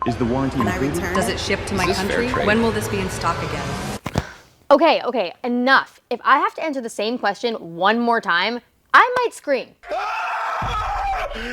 Is the warranty included? Does it ship to my country? When will this be in stock again? Okay, enough. If I have to answer the same question one more time, I might scream.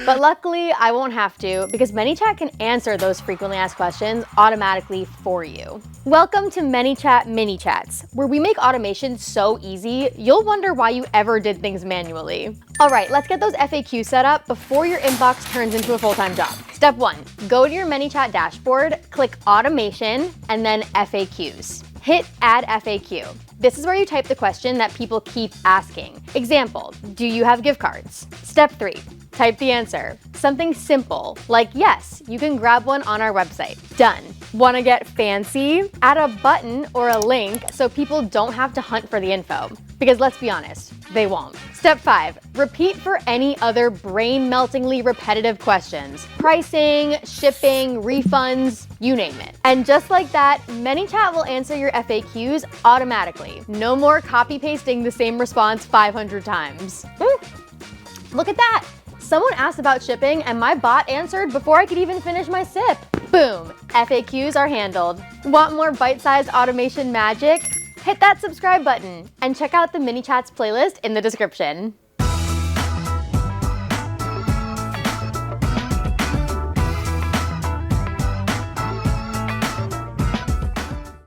But luckily, I won't have to because Manychat can answer those frequently asked questions automatically for you. Welcome to Manychat Mini Chats, where we make automation so easy, you'll wonder why you ever did things manually. All right, let's get those FAQs set up before your inbox turns into a full-time job. Step 1, go to your Manychat dashboard, click Automation, and then FAQs. Hit Add FAQ. This is where you type the question that people keep asking. Example, do you have gift cards? Step 3, type the answer. Something simple, like yes, you can grab one on our website. Done. Want to get fancy? Add a button or a link so people don't have to hunt for the info. Because let's be honest, they won't. Step 5, repeat for any other brain-meltingly repetitive questions. Pricing, shipping, refunds, you name it. And just like that, Manychat will answer your FAQs automatically. No more copy-pasting the same response 500 times. Look at that! Someone asked about shipping and my bot answered before I could even finish my sip. Boom, FAQs are handled. Want more bite-sized automation magic? Hit that subscribe button and check out the Manychats playlist in the description.